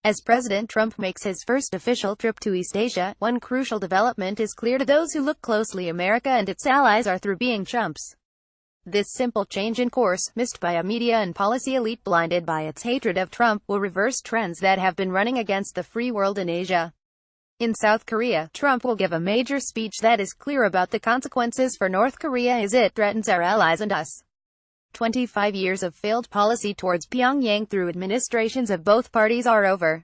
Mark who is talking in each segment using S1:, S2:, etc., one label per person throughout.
S1: As President Trump makes his first official trip to East Asia, one crucial development is clear to those who look closely: America and its allies are through being chumps. This simple change in course, missed by a media and policy elite blinded by its hatred of Trump, will reverse trends that have been running against the free world in Asia. In South Korea, Trump will give a major speech that is clear about the consequences for North Korea as it threatens our allies and us. 25 years of failed policy towards Pyongyang through administrations of both parties are over.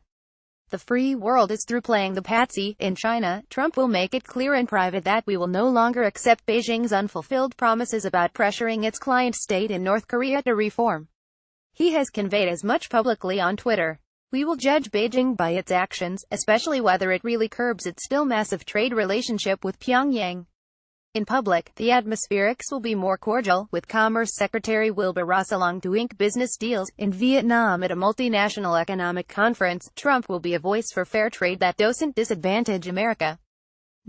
S1: The free world is through playing the patsy. In China, Trump will make it clear in private that we will no longer accept Beijing's unfulfilled promises about pressuring its client state in North Korea to reform. He has conveyed as much publicly on Twitter. We will judge Beijing by its actions, especially whether it really curbs its still massive trade relationship with Pyongyang. In public, the atmospherics will be more cordial, with Commerce Secretary Wilbur Ross along to ink business deals. In Vietnam at a multinational economic conference, Trump will be a voice for fair trade that doesn't disadvantage America.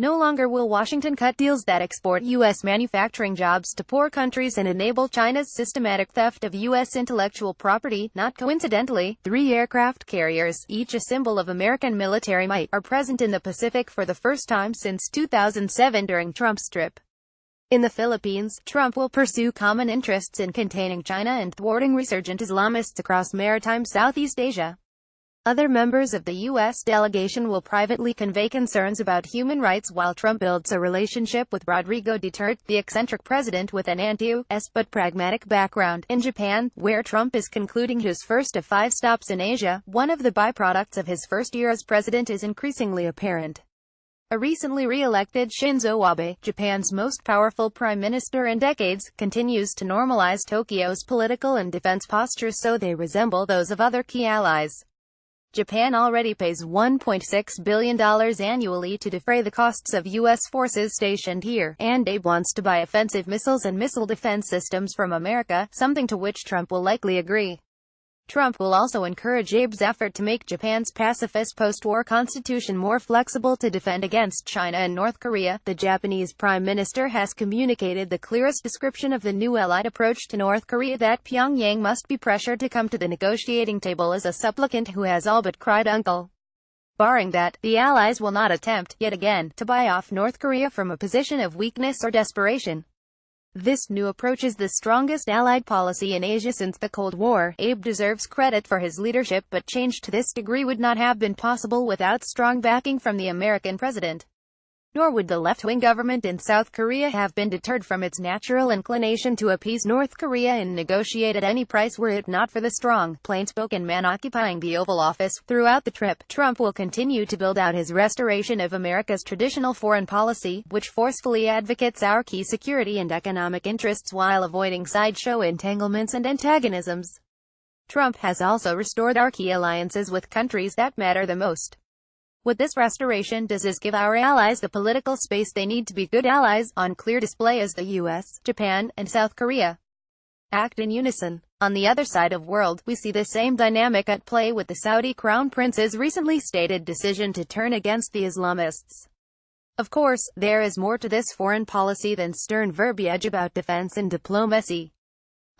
S1: No longer will Washington cut deals that export U.S. manufacturing jobs to poor countries and enable China's systematic theft of U.S. intellectual property. Not coincidentally, 3 aircraft carriers, each a symbol of American military might, are present in the Pacific for the first time since 2007 during Trump's trip. In the Philippines, Trump will pursue common interests in containing China and thwarting resurgent Islamists across maritime Southeast Asia. Other members of the U.S. delegation will privately convey concerns about human rights while Trump builds a relationship with Rodrigo Duterte, the eccentric president with an anti-U.S. but pragmatic background. In Japan, where Trump is concluding his first of 5 stops in Asia, one of the byproducts of his first year as president is increasingly apparent. A recently re-elected Shinzo Abe, Japan's most powerful prime minister in decades, continues to normalize Tokyo's political and defense postures so they resemble those of other key allies. Japan already pays $1.6 billion annually to defray the costs of U.S. forces stationed here, and Abe wants to buy offensive missiles and missile defense systems from America, something to which Trump will likely agree. Trump will also encourage Abe's effort to make Japan's pacifist post-war constitution more flexible to defend against China and North Korea. The Japanese Prime Minister has communicated the clearest description of the new Allied approach to North Korea, that Pyongyang must be pressured to come to the negotiating table as a supplicant who has all but cried uncle. Barring that, the Allies will not attempt, yet again, to buy off North Korea from a position of weakness or desperation. This new approach is the strongest Allied policy in Asia since the Cold War. Abe deserves credit for his leadership, but change to this degree would not have been possible without strong backing from the American president. Nor would the left-wing government in South Korea have been deterred from its natural inclination to appease North Korea and negotiate at any price were it not for the strong, plain-spoken man occupying the Oval Office. Throughout the trip, Trump will continue to build out his restoration of America's traditional foreign policy, which forcefully advocates our key security and economic interests while avoiding sideshow entanglements and antagonisms. Trump has also restored our key alliances with countries that matter the most. What this restoration does is give our allies the political space they need to be good allies, on clear display as the US, Japan, and South Korea act in unison. On the other side of world, we see the same dynamic at play with the Saudi Crown Prince's recently stated decision to turn against the Islamists. Of course, there is more to this foreign policy than stern verbiage about defense and diplomacy.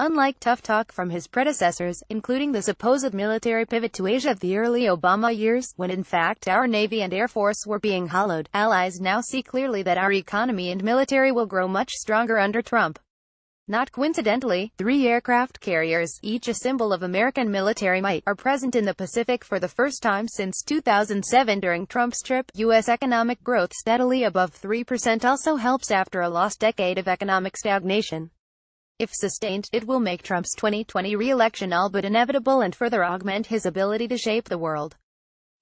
S1: Unlike tough talk from his predecessors, including the supposed military pivot to Asia of the early Obama years, when in fact our Navy and Air Force were being hollowed, allies now see clearly that our economy and military will grow much stronger under Trump. Not coincidentally, 3 aircraft carriers, each a symbol of American military might, are present in the Pacific for the first time since 2007 during Trump's trip. U.S. economic growth steadily above 3% also helps after a lost decade of economic stagnation. If sustained, it will make Trump's 2020 re-election all but inevitable and further augment his ability to shape the world.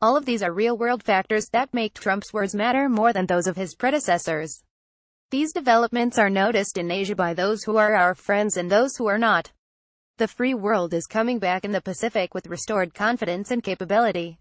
S1: All of these are real-world factors that make Trump's words matter more than those of his predecessors. These developments are noticed in Asia by those who are our friends and those who are not. The free world is coming back in the Pacific with restored confidence and capability.